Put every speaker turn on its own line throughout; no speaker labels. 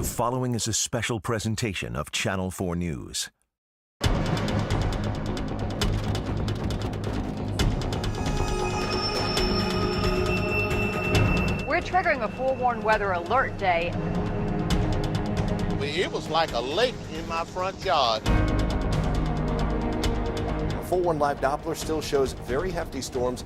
The following is a special presentation of Channel 4 News.
We're triggering a forewarned weather alert day.
It was like a lake in my front yard.
A 4-1 live Doppler still shows very hefty storms.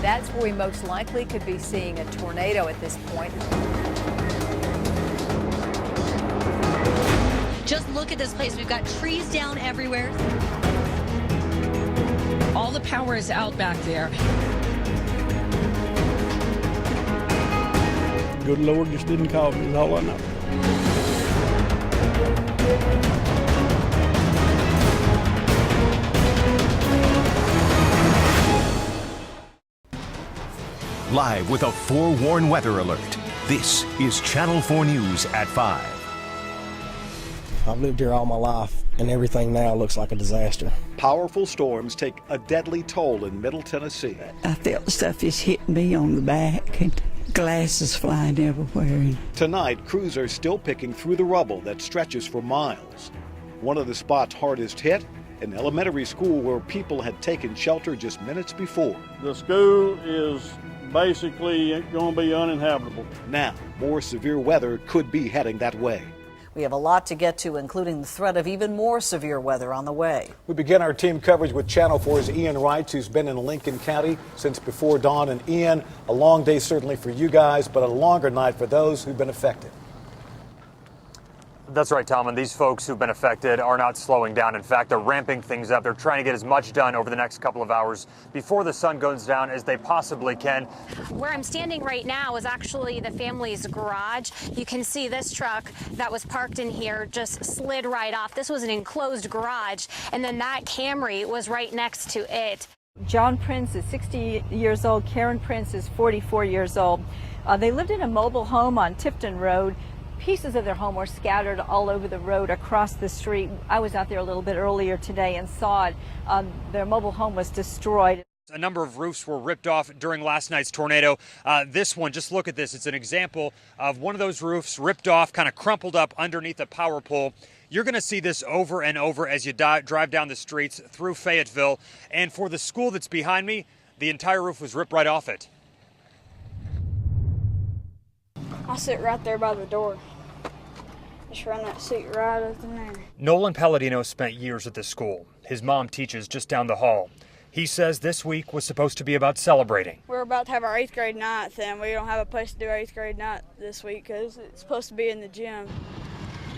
That's where we most likely could be seeing a tornado at this point.
Just look at this place. We've got trees down everywhere. All the power is out back there.
Good Lord just didn't call me, is all I know.
Live with a forewarned weather alert. This is Channel 4 News at 5.
I've lived here all my life, and everything now looks like a disaster.
Powerful storms take a deadly toll in Middle Tennessee.
I felt stuff just hitting me on the back and glasses flying everywhere.
Tonight, crews are still picking through the rubble that stretches for miles. One of the spots hardest hit, an elementary school where people had taken shelter just minutes before.
The school is basically going to be uninhabitable.
Now, more severe weather could be heading that way.
We have a lot to get to, including the threat of even more severe weather on the way.
We begin our team coverage with Channel 4's Ian Wright, who's been in Lincoln County since before dawn. And Ian, a long day certainly for you guys, but a longer night for those who've been affected.
That's right, Tom, and these folks who've been affected are not slowing down. In fact, they're ramping things up. They're trying to get as much done over the next couple of hours before the sun goes down as they possibly can.
Where I'm standing right now is actually the family's garage. You can see this truck that was parked in here just slid right off. This was an enclosed garage, and then that Camry was right next to it.
John Prince is 60 years old. Karen Prince is 44 years old. They lived in a mobile home on Tifton Road. Pieces of their home were scattered all over the road across the street. I was out there a little bit earlier today and saw it. Their mobile home was destroyed.
A number of roofs were ripped off during last night's tornado. This one, just look at this. It's an example of one of those roofs ripped off, kind of crumpled up underneath a power pole. You're going to see this over and over as you drive down the streets through Fayetteville. And for the school that's behind me, the entire roof was ripped right off it.
I sit right there by the door. Just run that seat right up in there.
Nolan Palladino spent years at this school. His mom teaches just down the hall. He says this week was supposed to be about celebrating.
We're about to have our 8th grade night, and we don't have a place to do our 8th grade night this week because it's supposed to be in the gym.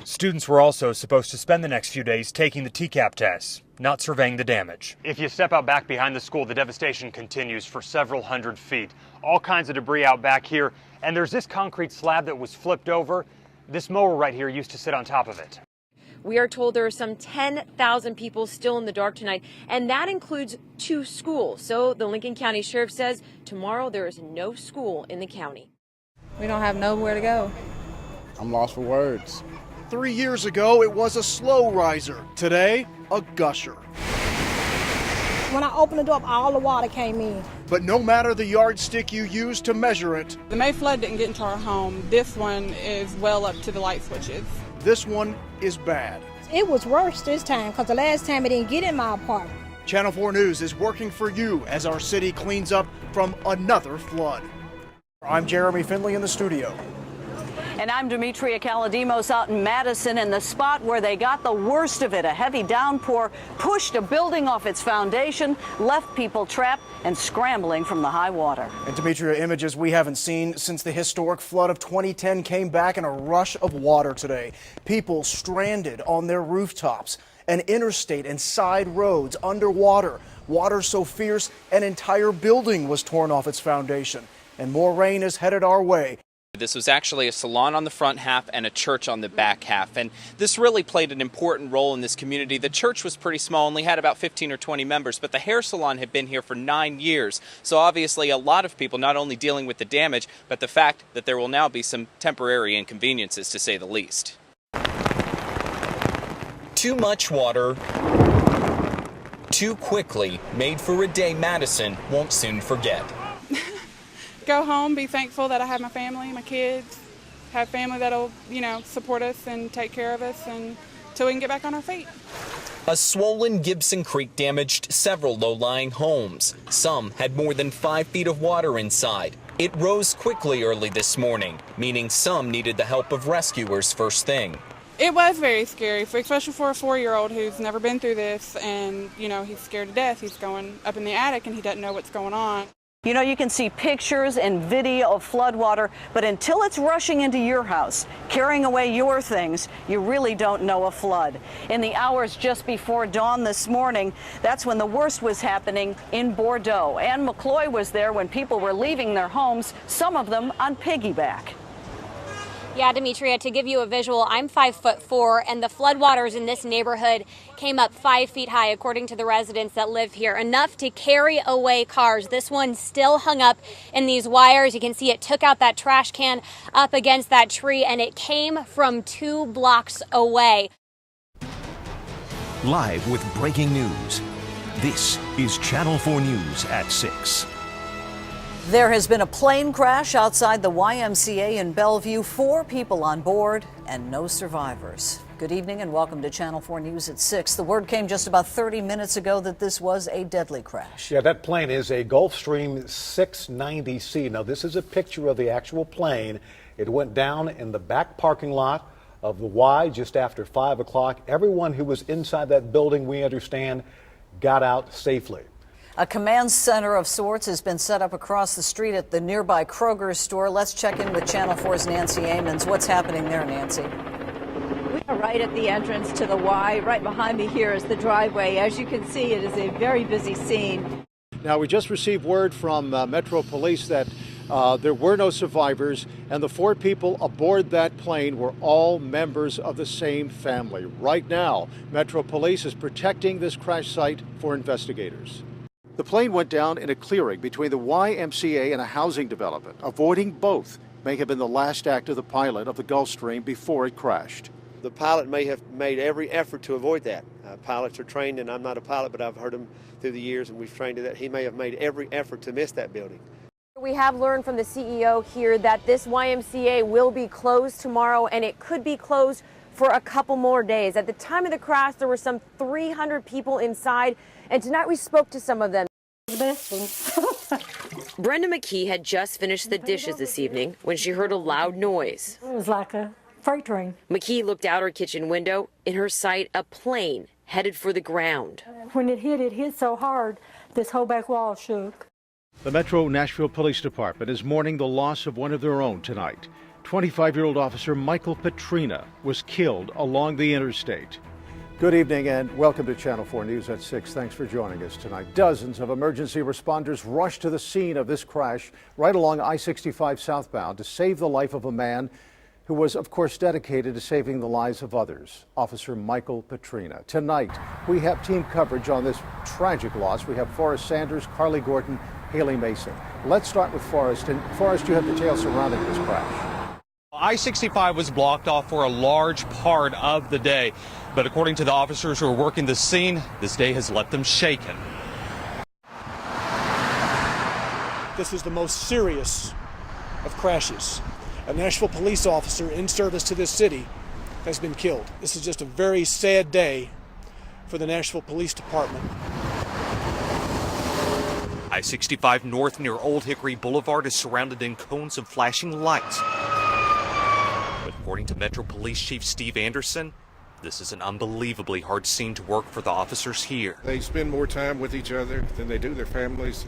Students were also supposed to spend the next few days taking the TCAP tests, not surveying the damage. If you step out back behind the school, the devastation continues for several hundred feet. All kinds of debris out back here. And there's this concrete slab that was flipped over. This mower right here used to sit on top of it.
We are told there are some 10,000 people still in the dark tonight, and that includes 2 schools. So the Lincoln County Sheriff says tomorrow there is no school in the county.
We don't have nowhere to go.
I'm lost for words.
3 years ago, it was a slow riser. Today, a gusher.
When I opened the door, all the water came in.
But no matter the yardstick you use to measure it,
the May flood didn't get into our home. This one is well up to the light switches.
This one is bad.
It was worse this time because the last time it didn't get in my apartment.
Channel 4 News is working for you as our city cleans up from another flood. I'm Jeremy Finley in the studio.
And I'm Demetria Kaladimos out in Madison, and the spot where they got the worst of it. A heavy downpour pushed a building off its foundation, left people trapped and scrambling from the high water.
And Demetria, images we haven't seen since the historic flood of 2010 came back in a rush of water today. People stranded on their rooftops, an interstate and side roads underwater. Water so fierce an entire building was torn off its foundation. And more rain is headed our way.
This was actually a salon on the front half and a church on the back half, and this really played an important role in this community. The church was pretty small, only had about 15 or 20 members, but the hair salon had been here for 9 years. So obviously a lot of people not only dealing with the damage, but the fact that there will now be some temporary inconveniences, to say the least.
Too much water,
too quickly made for a day Madison won't soon forget.
Go home, be thankful that I have my family, my kids, have family that'll, support us and take care of us until we can get back on our feet.
A swollen Gibson Creek damaged several low-lying homes. Some had more than 5 feet of water inside. It rose quickly early this morning, meaning some needed the help of rescuers first thing.
It was very scary, especially for a 4-year-old who's never been through this, and, he's scared to death. He's going up in the attic and he doesn't know what's going on.
You can see pictures and video of floodwater, but until it's rushing into your house, carrying away your things, you really don't know a flood. In the hours just before dawn this morning, that's when the worst was happening in Bordeaux. Ann McCloy was there when people were leaving their homes, some of them on piggyback.
Yeah, Demetria, to give you a visual, I'm 5'4", and the floodwaters in this neighborhood came up 5 feet high, according to the residents that live here, enough to carry away cars. This one still hung up in these wires. You can see it took out that trash can up against that tree, and it came from 2 blocks away.
Live with breaking news. This is Channel 4 News at 6.
There has been a plane crash outside the YMCA in Bellevue. 4 people on board and no survivors. Good evening and welcome to Channel 4 News at 6. The word came just about 30 minutes ago that this was a deadly crash.
Yeah, that plane is a Gulfstream 690C. Now, this is a picture of the actual plane. It went down in the back parking lot of the Y just after 5 o'clock. Everyone who was inside that building, we understand, got out safely.
A command center of sorts has been set up across the street at the nearby Kroger store. Let's check in with Channel 4's Nancy Amons. What's happening there, Nancy?
We are right at the entrance to the Y. Right behind me here is the driveway. As you can see, it is a very busy scene.
Now, we just received word from Metro Police that there were no survivors, and the 4 people aboard that plane were all members of the same family. Right now, Metro Police is protecting this crash site for investigators. The plane went down in a clearing between the YMCA and a housing development. Avoiding both may have been the last act of the pilot of the Gulfstream before it crashed.
The pilot may have made every effort to avoid that. Pilots are trained, and I'm not a pilot, but I've heard him through the years, and we've trained to that. He may have made every effort to miss that building.
We have learned from the CEO here that this YMCA will be closed tomorrow, and it could be closed for a couple more days. At the time of the crash, there were some 300 people inside, and tonight we spoke to some of them. Brenda McKee had just finished the dishes this evening when she heard a loud noise.
It was like a freight train.
McKee looked out her kitchen window. In her sight, a plane headed for the ground.
When it hit so hard, this whole back wall shook.
The Metro Nashville Police Department is mourning the loss of one of their own tonight. 25-year-old officer Michael Petrina was killed along the interstate. Good evening and welcome to Channel 4 News at 6. Thanks for joining us tonight. Dozens of emergency responders rushed to the scene of this crash right along I-65 southbound to save the life of a man who was, of course, dedicated to saving the lives of others, Officer Michael Petrina. Tonight, we have team coverage on this tragic loss. We have Forrest Sanders, Carly Gordon, Haley Mason. Let's start with Forrest. And Forrest, you have details surrounding this crash.
I-65 was blocked off for a large part of the day, but according to the officers who are working the scene, this day has left them shaken.
This is the most serious of crashes. A Nashville police officer in service to this city has been killed. This is just a very sad day for the Nashville Police Department.
I-65 north near Old Hickory Boulevard is surrounded in cones of flashing lights. But according to Metro Police Chief Steve Anderson, this is an unbelievably hard scene to work for the officers here.
They spend more time with each other than they do their families.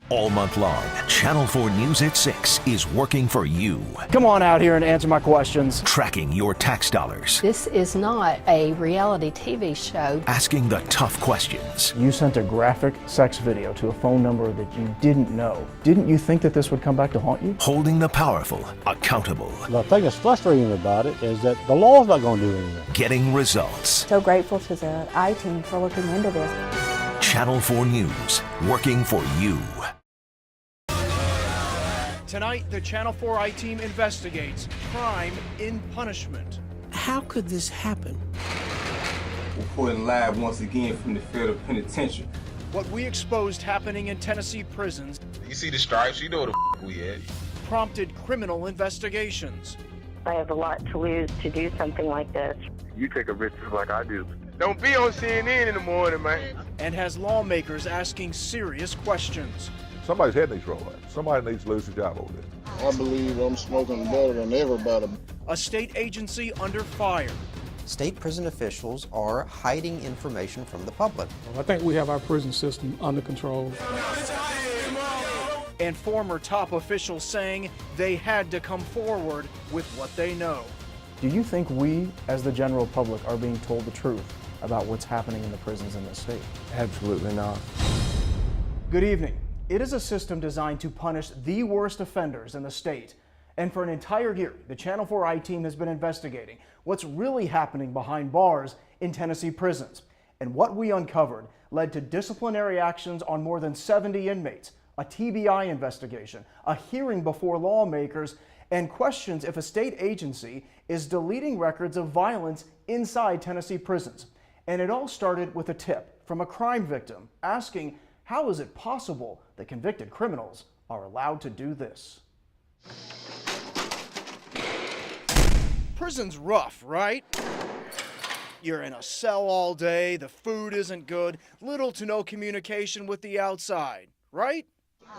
All month long, Channel 4 News at 6 is working for you.
Come on out here and answer my questions.
Tracking your tax dollars.
This is not a reality TV show.
Asking the tough questions.
You sent a graphic sex video to a phone number that you didn't know. Didn't you think that this would come back to haunt you?
Holding the powerful accountable.
The thing that's frustrating about it is that the law's not going to do anything.
Getting results.
So grateful to the I-Team for looking into this.
Channel 4 News, working for you.
Tonight, the Channel 4 I-Team investigates crime in punishment.
How could this happen?
Reporting live once again from the federal penitentiary.
What we exposed happening in Tennessee prisons.
You see the stripes, you know where the we at.
Prompted criminal investigations.
I have a lot to lose to do something like this.
You take a risk like I do. Don't be on CNN in the morning, man.
And has lawmakers asking serious questions.
Somebody's head needs to roll up. Somebody needs to lose their job over there.
I believe I'm smoking better than everybody.
A state agency under fire.
State prison officials are hiding information from the public.
I think we have our prison system under control.
And former top officials saying they had to come forward with what they know.
Do you think we, as the general public, are being told the truth about what's happening in the prisons in this state?
Absolutely not.
Good evening. It is a system designed to punish the worst offenders in the state. And for an entire year, the Channel 4 I-Team has been investigating what's really happening behind bars in Tennessee prisons. And what we uncovered led to disciplinary actions on more than 70 inmates, a TBI investigation, a hearing before lawmakers, and questions if a state agency is deleting records of violence inside Tennessee prisons. And it all started with a tip from a crime victim asking, how is it possible that convicted criminals are allowed to do this? Prison's rough, right? You're in a cell all day, the food isn't good, little to no communication with the outside, right?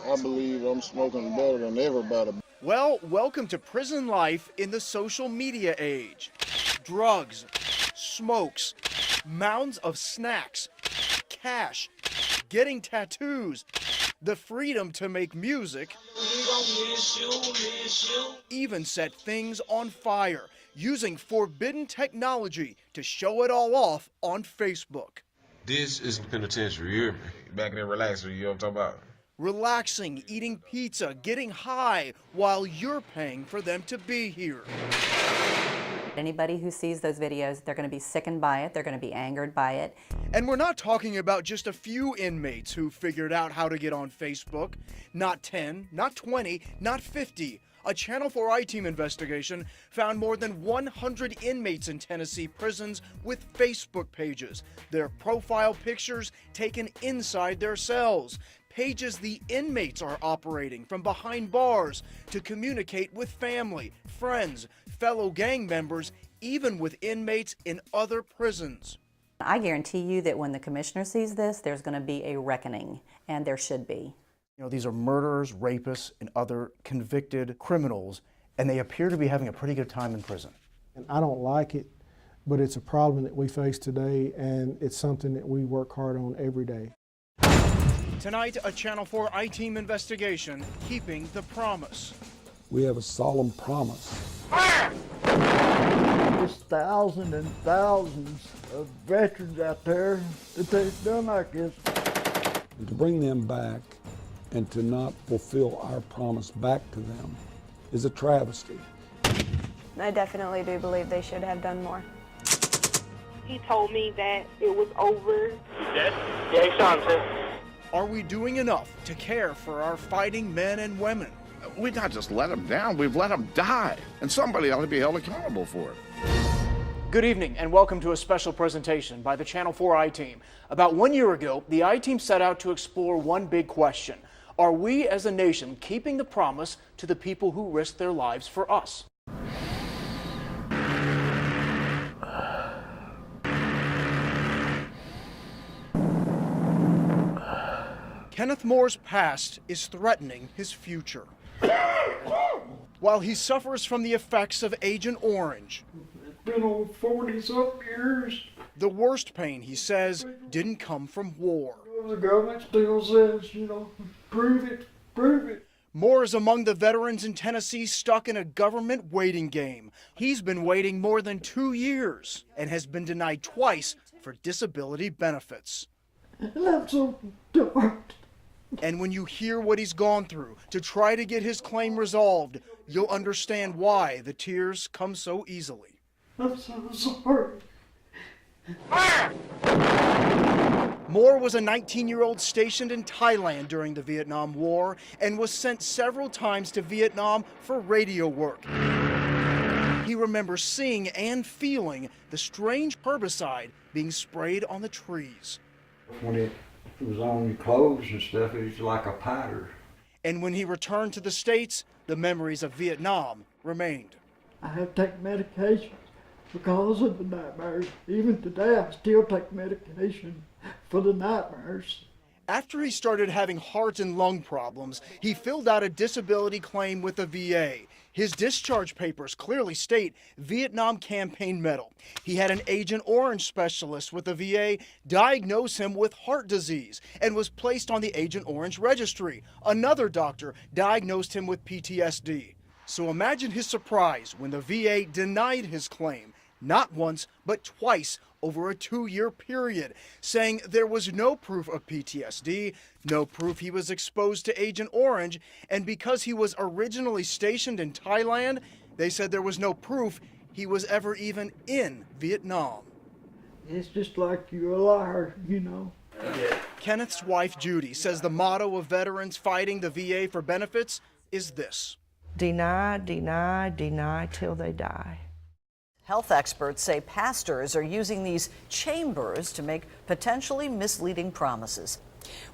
I believe I'm smoking better than everybody.
Well, welcome to prison life in the social media age. Drugs, smokes, mounds of snacks, cash, getting tattoos, the freedom to make music, even set things on fire, using forbidden technology to show it all off on Facebook.
This is the penitentiary, you hear me? Back in there relaxing, you know what I'm talking about?
Relaxing, eating pizza, getting high, while you're paying for them to be here.
Anybody who sees those videos, they're going to be sickened by it, they're going to be angered by it.
And we're not talking about just a few inmates who figured out how to get on Facebook. Not 10, not 20, not 50. A Channel 4 I-Team investigation found more than 100 inmates in Tennessee prisons with Facebook pages, their profile pictures taken inside their cells, pages the inmates are operating from behind bars to communicate with family, friends, fellow gang members, even with inmates in other prisons.
I guarantee you that when the commissioner sees this, there's going to be a reckoning, and there should be.
You know, these are murderers, rapists, and other convicted criminals, and they appear to be having a pretty good time in prison.
And I don't like it, but it's a problem that we face today, and it's something that we work hard on every day.
Tonight, a Channel 4 I-Team investigation, keeping the promise.
We have a solemn promise.
There's thousands and thousands of veterans out there that they've done like this.
And to bring them back and to not fulfill our promise back to them is a travesty.
I definitely do believe they should have done more.
He told me that it was over.
Yeah, Sean said. Are we doing enough to care for our fighting men and women?
We've not just let them down, we've let them die. And somebody ought to be held accountable for it.
Good evening and welcome to a special presentation by the Channel 4 I-Team. About 1 year ago, the I-Team set out to explore one big question. Are we as a nation keeping the promise to the people who risked their lives for us? Kenneth Moore's past is threatening his future. While he suffers from the effects of Agent Orange,
It's been over 40-something years.
the worst pain, he says, didn't come from war.
The government still says, prove it, prove it.
Moore is among the veterans in Tennessee stuck in a government waiting game. He's been waiting more than 2 years and has been denied twice for disability benefits.
I'm so dark.
And when you hear what he's gone through to try to get his claim resolved, you'll understand why the tears come so easily.
I'm so sorry.
Moore was a 19-year-old stationed in Thailand during the Vietnam War and was sent several times to Vietnam for radio work. He remembers seeing and feeling the strange herbicide being sprayed on the trees.
When it was on your clothes and stuff, it was like a powder.
And when he returned to the States, the memories of Vietnam remained.
I have taken medication because of the nightmares. Even today, I still take medication for the nightmares.
After he started having heart and lung problems, he filled out a disability claim with the VA. His discharge papers clearly state Vietnam Campaign Medal. He had an Agent Orange specialist with the VA diagnose him with heart disease and was placed on the Agent Orange registry. Another doctor diagnosed him with PTSD. So imagine his surprise when the VA denied his claim, not once, but twice over a 2-year period, saying there was no proof of PTSD, no proof he was exposed to Agent Orange, and because he was originally stationed in Thailand, they said there was no proof he was ever even in Vietnam.
It's just like you're a liar, you know.
Kenneth's wife, Judy, says the motto of veterans fighting the VA for benefits is this:
deny, deny, deny till they die.
Health experts say pastors are using these chambers to make potentially misleading promises.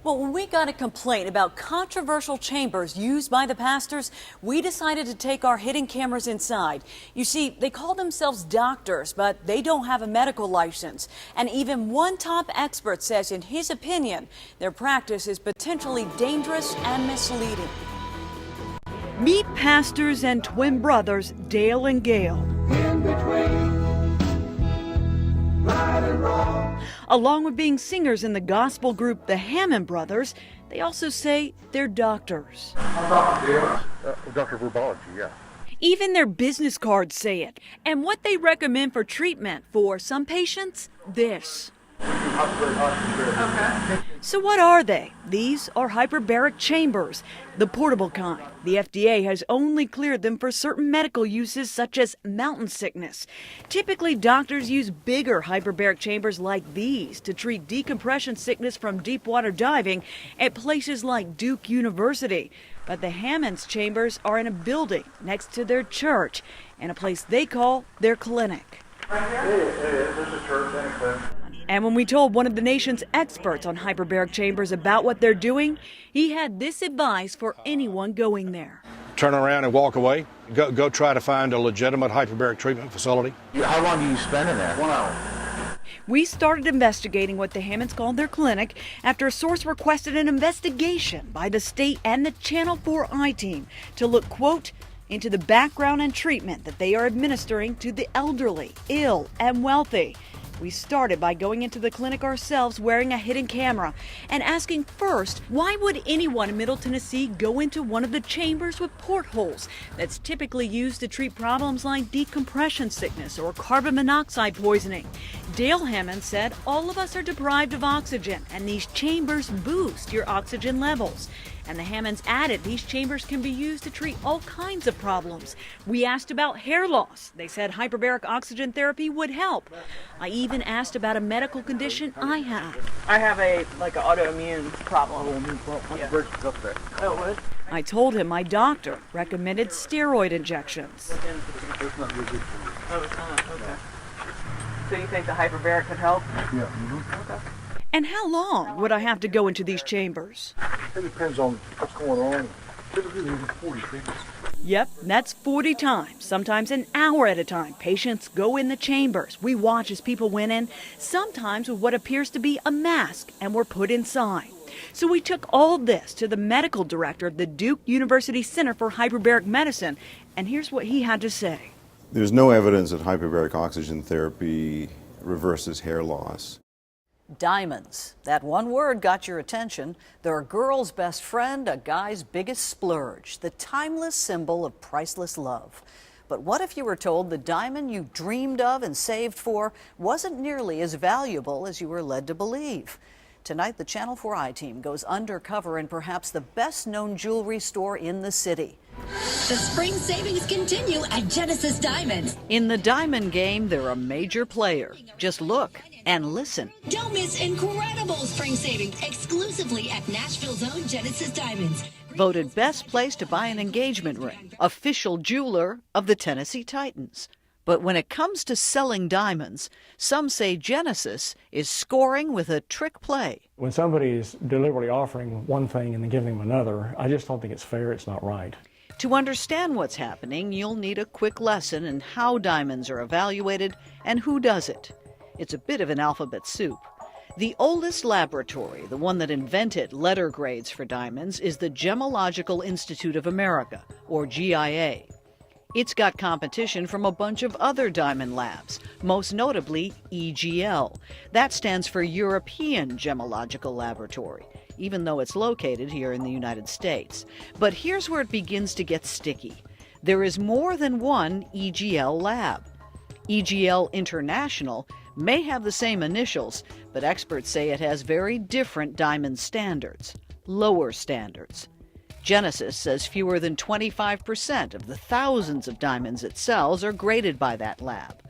Well, when we got a complaint about controversial chambers used by the pastors, we decided to take our hidden cameras inside. You see, they call themselves doctors, but they don't have a medical license. And even one top expert says, in his opinion, their practice is potentially dangerous and misleading. Meet pastors and twin brothers Dale and Gail. Along with being singers in the gospel group the Hammond Brothers, they also say they're doctors.
Doctor of herbology, yeah.
Even their business cards say it. And what they recommend for treatment for some patients, this. So what are they? These are hyperbaric chambers, the portable kind. The FDA has only cleared them for certain medical uses such as mountain sickness. Typically, doctors use bigger hyperbaric chambers like these to treat decompression sickness from deep water diving at places like Duke University. But the Hammonds chambers are in a building next to their church in a place they call their clinic.
This is church.
And when we told one of the nation's experts on hyperbaric chambers about what they're doing, he had this advice for anyone going there.
Turn around and walk away. Go try to find a legitimate hyperbaric treatment facility.
How long do you spend in there? 1 hour.
We started investigating what the Hammonds called their clinic after a source requested an investigation by the state and the Channel 4 I-Team to look, quote, into the background and treatment that they are administering to the elderly, ill, and wealthy. We started by going into the clinic ourselves wearing a hidden camera and asking first, why would anyone in Middle Tennessee go into one of the chambers with portholes that's typically used to treat problems like decompression sickness or carbon monoxide poisoning? Dale Hammond said all of us are deprived of oxygen and these chambers boost your oxygen levels. And the Hammonds added these chambers can be used to treat all kinds of problems. We asked about hair loss. They said hyperbaric oxygen therapy would help. I even asked about a medical condition I have.
I have an autoimmune problem. Oh, what?
I told him my doctor recommended steroid injections.
Oh, it's not. Okay. So you think the hyperbaric could help?
Yeah.
Okay.
And how long would I have to go into these chambers?
It depends on what's going on. Typically, there's 40 people.
Yep, that's 40 times, sometimes an hour at a time. Patients go in the chambers. We watch as people went in, sometimes with what appears to be a mask, and were put inside. So we took all this to the medical director of the Duke University Center for Hyperbaric Medicine, and here's what he had to say.
There's no evidence that hyperbaric oxygen therapy reverses hair loss.
Diamonds. That one word got your attention. They're a girl's best friend, a guy's biggest splurge, the timeless symbol of priceless love. But what if you were told the diamond you dreamed of and saved for wasn't nearly as valuable as you were led to believe? Tonight, the Channel 4 I-Team goes undercover in perhaps the best-known jewelry store in the city.
The spring savings continue at Genesis Diamonds.
In the diamond game, they're a major player. Just look and listen.
Don't miss incredible spring savings exclusively at Nashville's own Genesis Diamonds.
Voted best place to buy an engagement ring. Official jeweler of the Tennessee Titans. But when it comes to selling diamonds, some say Genesis is scoring with a trick play.
When somebody is deliberately offering one thing and then giving them another, I just don't think it's fair. It's not right.
To understand what's happening, you'll need a quick lesson in how diamonds are evaluated and who does it. It's a bit of an alphabet soup. The oldest laboratory, the one that invented letter grades for diamonds, is the Gemological Institute of America, or GIA. It's got competition from a bunch of other diamond labs, most notably EGL. That stands for European Gemological Laboratory, even though it's located here in the United States. But here's where it begins to get sticky. There is more than one EGL lab. EGL International may have the same initials, but experts say it has very different diamond standards, lower standards. Genesis says fewer than 25% of the thousands of diamonds it sells are graded by that lab.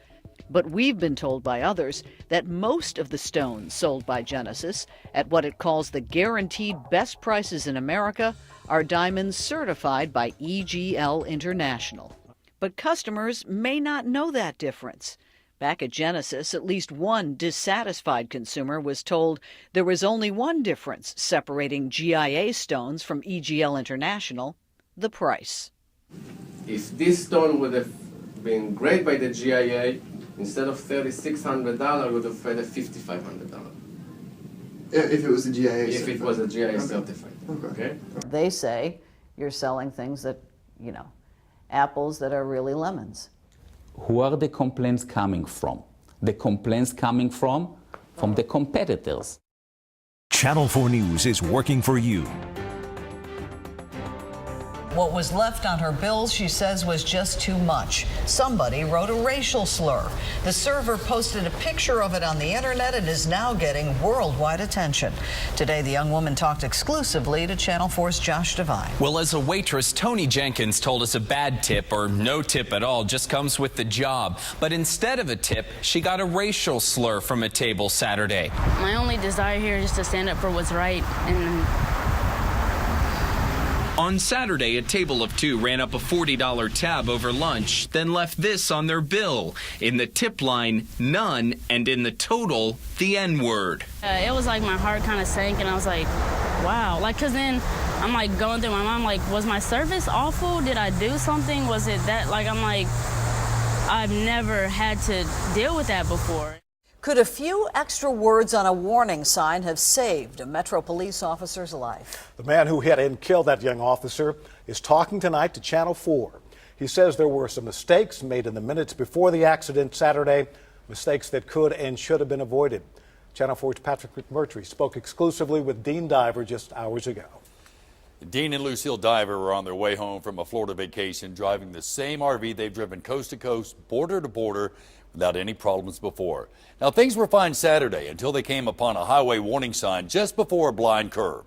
But we've been told by others that most of the stones sold by Genesis at what it calls the guaranteed best prices in America are diamonds certified by EGL International. But customers may not know that difference. Back at Genesis, at least one dissatisfied consumer was told there was only one difference separating GIA stones from EGL International: the price.
If this stone would have been graded by the GIA, instead of $3,600, we would have paid $5,500.
If it was a GIA
If
certified.
it was a GIA
Okay.
certified. Okay?
They say you're selling things that, apples that are really lemons.
Who are the complaints coming from? The complaints coming from the competitors.
Channel 4 News is working for you.
What was left on her bills, she says, was just too much. Somebody wrote a racial slur. The server posted a picture of it on the internet and is now getting worldwide attention. Today, the young woman talked exclusively to Channel 4's Josh Devine.
Well, as a waitress, Tony Jenkins told us a bad tip, or no tip at all, just comes with the job. But instead of a tip, she got a racial slur from a table Saturday.
My only desire here is to stand up for what's right, and
On Saturday, a table of two ran up a $40 tab over lunch, then left this on their bill. In the tip line, none, and in the total, the N-word.
it was like my heart kind of sank, and I was like, wow. Because then I'm like going through my mind, like, was my service awful? Did I do something? Was it that? I'm like, I've never had to deal with that before.
Could a few extra words on a warning sign have saved a Metro police officer's life?
The man who hit and killed that young officer is talking tonight to Channel 4. He says there were some mistakes made in the minutes before the accident Saturday, mistakes that could and should have been avoided. Channel 4's Patrick McMurtry spoke exclusively with Dean Diver just hours ago.
Dean and Lucille Diver were on their way home from a Florida vacation, driving the same RV they've driven coast to coast, border to border, without any problems before. Now, things were fine Saturday until they came upon a highway warning sign just before a blind curve.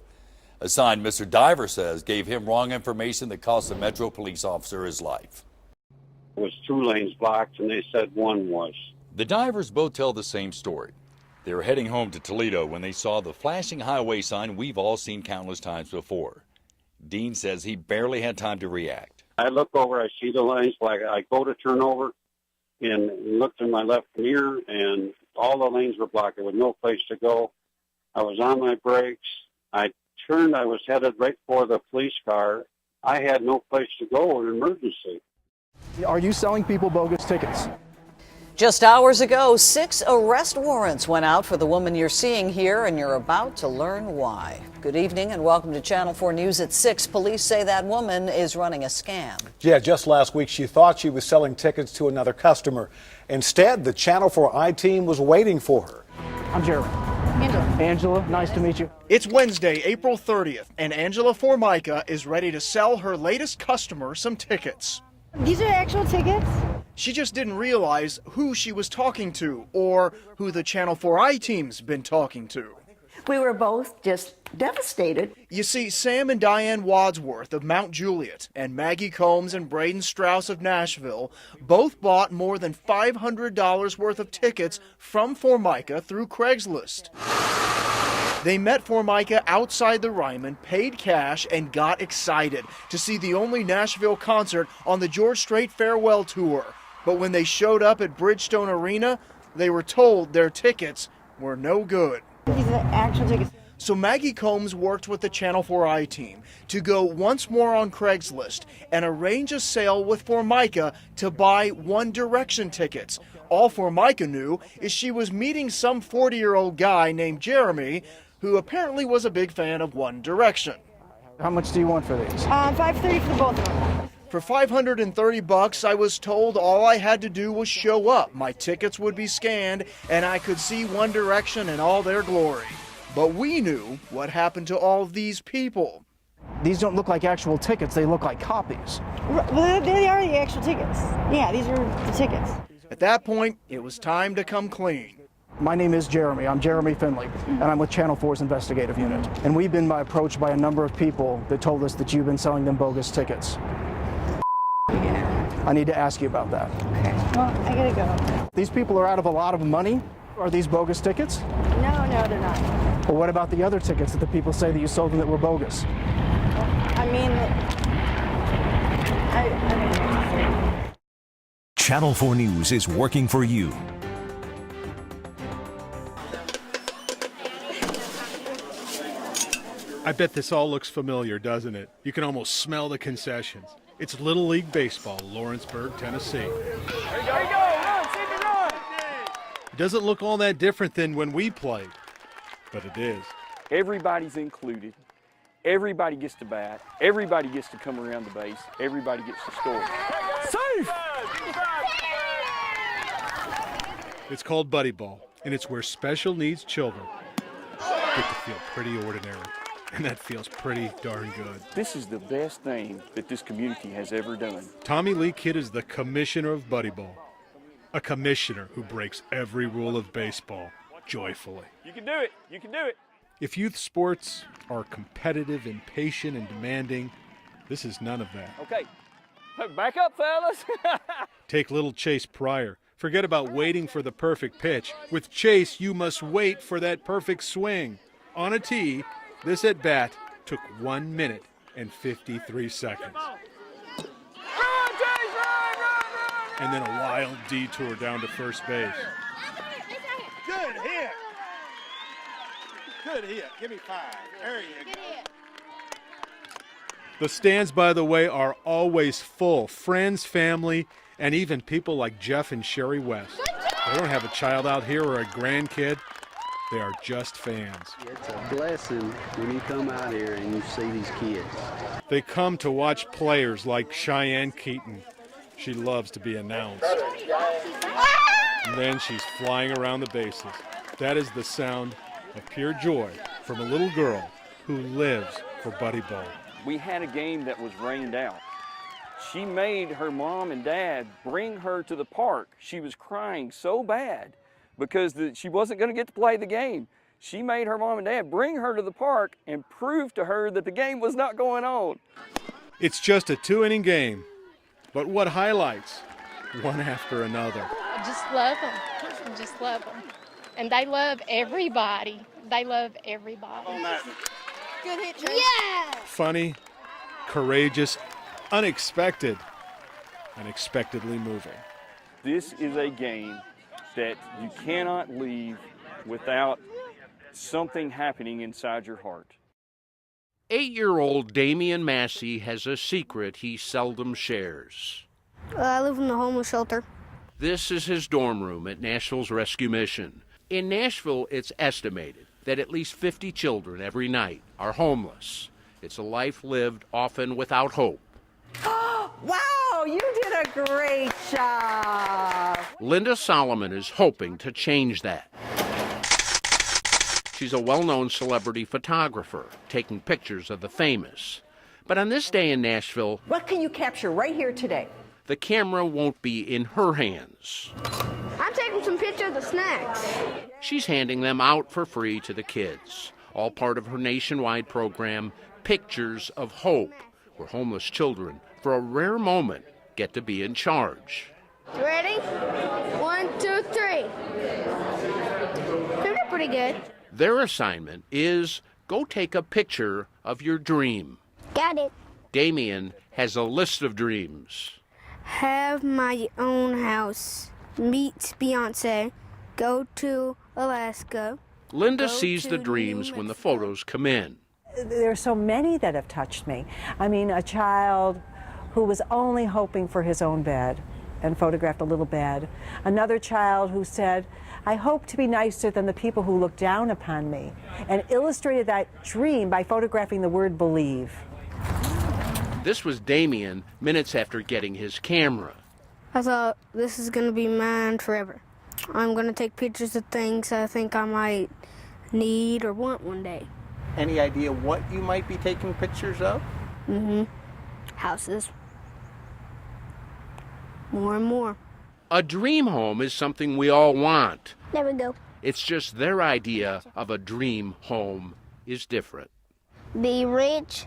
A sign Mr. Diver says gave him wrong information that cost the Metro police officer his life.
It was 2 lanes blocked, and they said 1 was.
The divers both tell the same story. They were heading home to Toledo when they saw the flashing highway sign we've all seen countless times before. Dean says he barely had time to react.
I look over, I see the lanes, I go to turn over, and looked in my left mirror, and all the lanes were blocked. There was no place to go. I was on my brakes. I turned. I was headed right for the police car. I had no place to go, an emergency.
Are you selling people bogus tickets?
Just hours ago, 6 arrest warrants went out for the woman you're seeing here, and you're about to learn why. Good evening and welcome to Channel 4 News at 6. Police say that woman is running a scam.
Yeah, just last week she thought she was selling tickets to another customer. Instead, the Channel 4 I-team was waiting for her.
I'm Jeremy. Angela, nice to meet you. It's Wednesday, April 30th, and Angela Formica is ready to sell her latest customer some tickets.
These are actual tickets?
She just didn't realize who she was talking to or who the Channel 4 I-team's been talking to.
We were both just devastated.
You see, Sam and Diane Wadsworth of Mount Juliet and Maggie Combs and Braden Strauss of Nashville both bought more than $500 worth of tickets from Formica through Craigslist. They met Formica outside the Ryman, paid cash, and got excited to see the only Nashville concert on the George Strait Farewell Tour. But when they showed up at Bridgestone Arena, they were told their tickets were no good.
These are actual tickets.
So Maggie Combs worked with the Channel 4i team to go once more on Craigslist and arrange a sale with Formica to buy One Direction tickets. All Formica knew is she was meeting some 40-year-old guy named Jeremy, who apparently was a big fan of One Direction. How much do you want for these?
$530 for both of them.
For $530, I was told all I had to do was show up. My tickets would be scanned, and I could see One Direction in all their glory. But we knew what happened to all these people. These don't look like actual tickets, they look like copies.
They are the actual tickets. Yeah, these are the tickets.
At that point, it was time to come clean. My name is Jeremy. I'm Jeremy Finley, and I'm with Channel 4's investigative unit. And we've been approached by a number of people that told us that you've been selling them bogus tickets. I need to ask you about that.
Okay. Well, I gotta go.
These people are out of a lot of money. Are these bogus tickets?
No, they're not.
Well, what about the other tickets that the people say that you sold them that were bogus?
I mean, I
Channel 4 News is working for you.
I bet this all looks familiar, doesn't it? You can almost smell the concessions. It's Little League Baseball, Lawrenceburg, Tennessee. There you go, run, see me run! It doesn't look all that different than when we played, but it is.
Everybody's included. Everybody gets to bat. Everybody gets to come around the base. Everybody gets to score.
Safe! It's called Buddy Ball, and it's where special needs children get to feel pretty ordinary. And that feels pretty darn good.
This is the best thing that this community has ever done.
Tommy Lee Kidd is the commissioner of Buddy Ball, a commissioner who breaks every rule of baseball joyfully.
You can do it. You can do it.
If youth sports are competitive, impatient, and demanding, this is none of that.
Okay, back up, fellas.
Take little Chase Pryor. Forget about waiting for the perfect pitch. With Chase, you must wait for that perfect swing. On a tee, this at-bat took 1 minute and 53 seconds. And then a wild detour down to first base.
Good hit. Good hit. Give me 5. There you go.
The stands, by the way, are always full. Friends, family, and even people like Jeff and Sherry West. They don't have a child out here or a grandkid. They are just fans.
It's a blessing when you come out here and you see these kids.
They come to watch players like Cheyenne Keaton. She loves to be announced. And then she's flying around the bases. That is the sound of pure joy from a little girl who lives for Buddy Ball.
We had a game that was rained out. She made her mom and dad bring her to the park. She was crying so bad because she wasn't going to get to play the game. She made her mom and dad bring her to the park and prove to her that the game was not going on.
It's just a 2-inning game, but what highlights? One after another.
I just love them. I just love them. And they love everybody. They love everybody.
Good hit, Chase.
Yeah!
Funny, courageous, unexpected, unexpectedly moving.
This is a game that you cannot leave without something happening inside your heart.
8-year-old Damian Massey has a secret he seldom shares.
I live in the homeless shelter.
This is his dorm room at Nashville's Rescue Mission. In Nashville, it's estimated that at least 50 children every night are homeless. It's a life lived often without hope.
Wow, you did a great job.
Linda Solomon is hoping to change that. She's a well-known celebrity photographer, taking pictures of the famous. But on this day in Nashville,
What can you capture right here today?
the camera won't be in her hands.
I'm taking some pictures of snacks.
She's handing them out for free to the kids, all part of her nationwide program, Pictures of Hope, where homeless children, for a rare moment, get to be in charge.
You ready? 1, 2, 3. Turned out pretty good.
Their assignment is go take a picture of your dream.
Got it.
Damien has a list of dreams.
have my own house, meet Beyonce, go to Alaska.
Linda sees the dreams when the photos come in.
There are so many that have touched me. I mean, a child who was only hoping for his own bed and photographed a little bed. Another child who said, I hope to be nicer than the people who look down upon me, and illustrated that dream by photographing the word believe.
This was Damien minutes after getting his camera.
I thought, this is going to be mine forever. I'm going to take pictures of things I think I might need or want one day.
Any idea what you might be taking pictures of?
Houses. More and more.
A dream home is something we all want.
There we go.
It's just their idea of a dream home is different.
Be rich,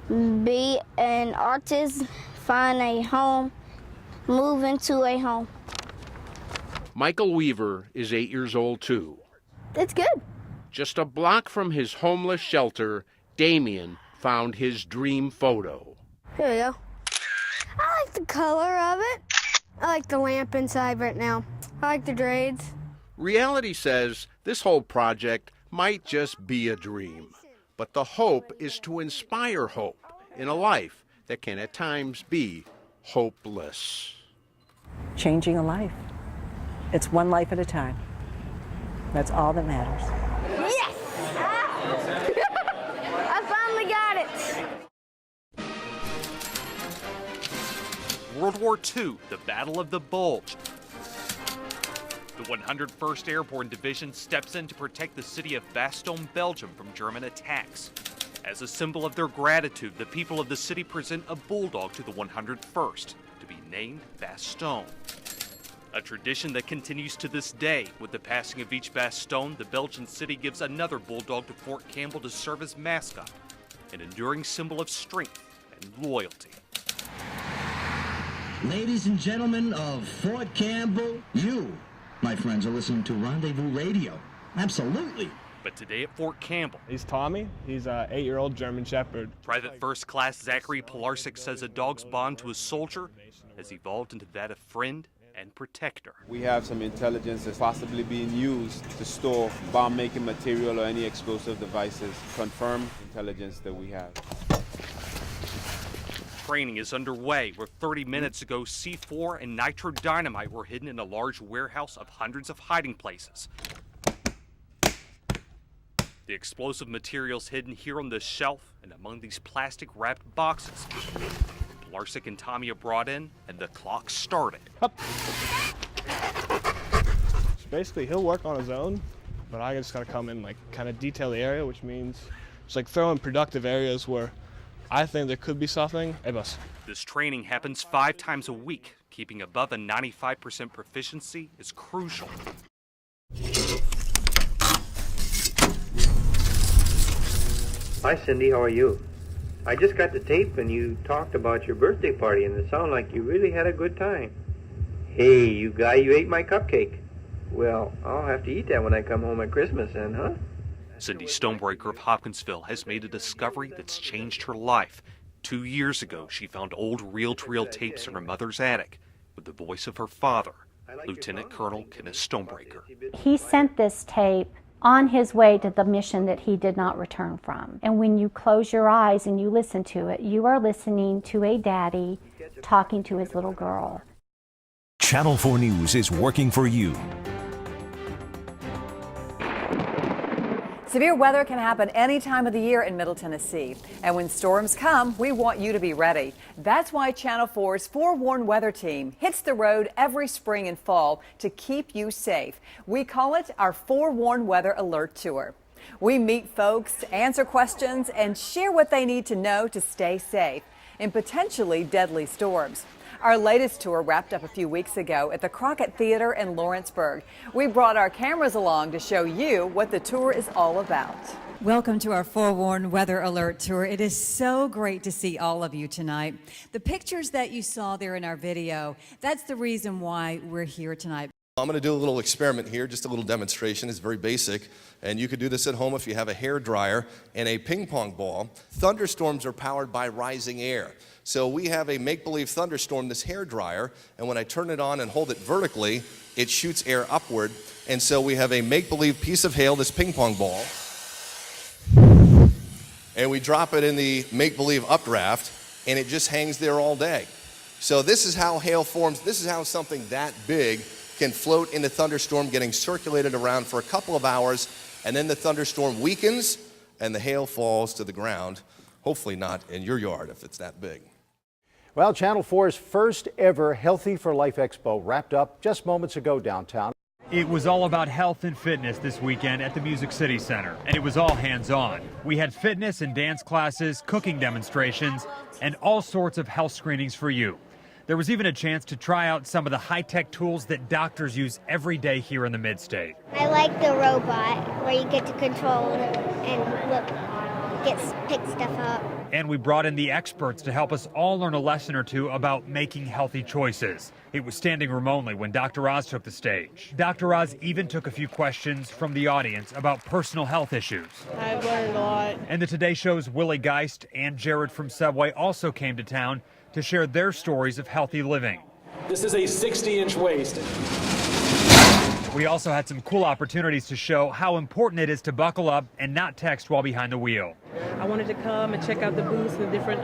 be an artist, find a home, move into a home.
Michael Weaver is 8 years old too.
That's good.
Just a block from his homeless shelter, Damien found his dream photo.
Here we go. I like the color of it. I like the lamp inside right now. I like the braids.
Reality says this whole project might just be a dream, but the hope is to inspire hope in a life that can at times be hopeless.
Changing a life. It's one life at a time. That's all that matters.
Yes! I finally got it.
World War II, the Battle of the Bulge. The 101st Airborne Division steps in to protect the city of Bastogne, Belgium from German attacks. As a symbol of their gratitude, the people of the city present a bulldog to the 101st to be named Bastogne. A tradition that continues to this day. With the passing of each Bastogne, the Belgian city gives another bulldog to Fort Campbell to serve as mascot, an enduring symbol of strength and loyalty.
Ladies and gentlemen of Fort Campbell, you, my friends, are listening to Rendezvous Radio. Absolutely.
But today at Fort Campbell,
he's Tommy. He's an 8-year-old German Shepherd.
Private First Class Zachary Pilarczyk says a dog's bond to a soldier has evolved into that of friend and protector.
We have some intelligence that's possibly being used to store bomb-making material or any explosive devices. Confirmed intelligence that we have.
Training is underway, where 30 minutes ago C4 and nitro dynamite were hidden in a large warehouse of hundreds of hiding places. The explosive materials hidden here on this shelf and among these plastic wrapped boxes. Pilarczyk and Tommy are brought in and the clock started.
So basically he'll work on his own, but I just gotta come in and kind of detail the area, which means just throw in productive areas where I think there could be something. Hey, boss.
This training happens 5 times a week. Keeping above a 95% proficiency is crucial.
Hi, Cindy. How are you? I just got the tape and you talked about your birthday party and it sounded like you really had a good time. Hey, you guy, you ate my cupcake. Well, I'll have to eat that when I come home at Christmas then, huh?
Cindy Stonebreaker of Hopkinsville has made a discovery that's changed her life. 2 years ago, she found old reel-to-reel tapes in her mother's attic with the voice of her father, Lieutenant Colonel Kenneth Stonebreaker.
He sent this tape on his way to the mission that he did not return from. And when you close your eyes and you listen to it, you are listening to a daddy talking to his little girl.
Channel 4 News is working for you.
Severe weather can happen any time of the year in Middle Tennessee. And when storms come, we want you to be ready. That's why Channel 4's Forewarned Weather Team hits the road every spring and fall to keep you safe. We call it our Forewarned Weather Alert Tour. We meet folks, answer questions, and share what they need to know to stay safe in potentially deadly storms. Our latest tour wrapped up a few weeks ago at the Crockett Theater in Lawrenceburg. We brought our cameras along to show you what the tour is all about.
Welcome to our Forewarned Weather Alert Tour. It is so great to see all of you tonight. The pictures that you saw there in our video, that's the reason why we're here tonight.
I'm going to do a little experiment here, just a little demonstration. It's very basic, and you could do this at home if you have a hair dryer and a ping pong ball. Thunderstorms are powered by rising air. So we have a make-believe thunderstorm, this hair dryer, and when I turn it on and hold it vertically, it shoots air upward. And so we have a make-believe piece of hail, this ping pong ball, and we drop it in the make-believe updraft, and it just hangs there all day. So this is how hail forms. This is how something that big can float in a thunderstorm, getting circulated around for a couple of hours, and then the thunderstorm weakens and the hail falls to the ground. Hopefully not in your yard if it's that big.
Well, Channel 4's first ever Healthy for Life Expo wrapped up just moments ago downtown.
It was all about health and fitness this weekend at the Music City Center, and it was all hands-on. We had fitness and dance classes, cooking demonstrations, and all sorts of health screenings for you. There was even a chance to try out some of the high-tech tools that doctors use every day here in the Mid-State.
I like the robot where you get to control and look, pick stuff up.
And we brought in the experts to help us all learn a lesson or two about making healthy choices. It was standing room only when Dr. Oz took the stage. Dr. Oz even took a few questions from the audience about personal health issues.
I've learned a lot.
And the Today Show's Willie Geist and Jared from Subway also came to town to share their stories of healthy living.
This is a 60-inch waist.
We also had some cool opportunities to show how important it is to buckle up and not text while behind the wheel.
I wanted to come and check out the booths and different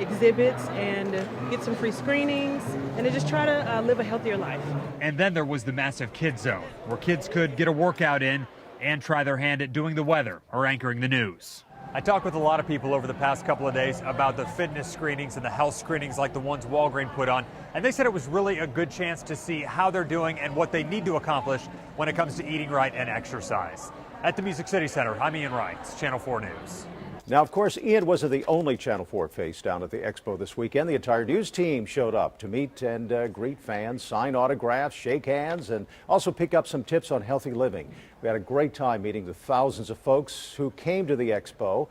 exhibits and get some free screenings and to just try to live a healthier life.
And then there was the massive kids zone, where kids could get a workout in and try their hand at doing the weather or anchoring the news. I talked with a lot of people over the past couple of days about the fitness screenings and the health screenings like the ones Walgreen put on, and they said it was really a good chance to see how they're doing and what they need to accomplish when it comes to eating right and exercise. At the Music City Center, I'm Ian Wright, Channel 4 News.
Now, of course, Ian wasn't the only Channel 4 face down at the Expo this weekend. The entire news team showed up to meet and greet fans, sign autographs, shake hands, and also pick up some tips on healthy living. We had a great time meeting the thousands of folks who came to the Expo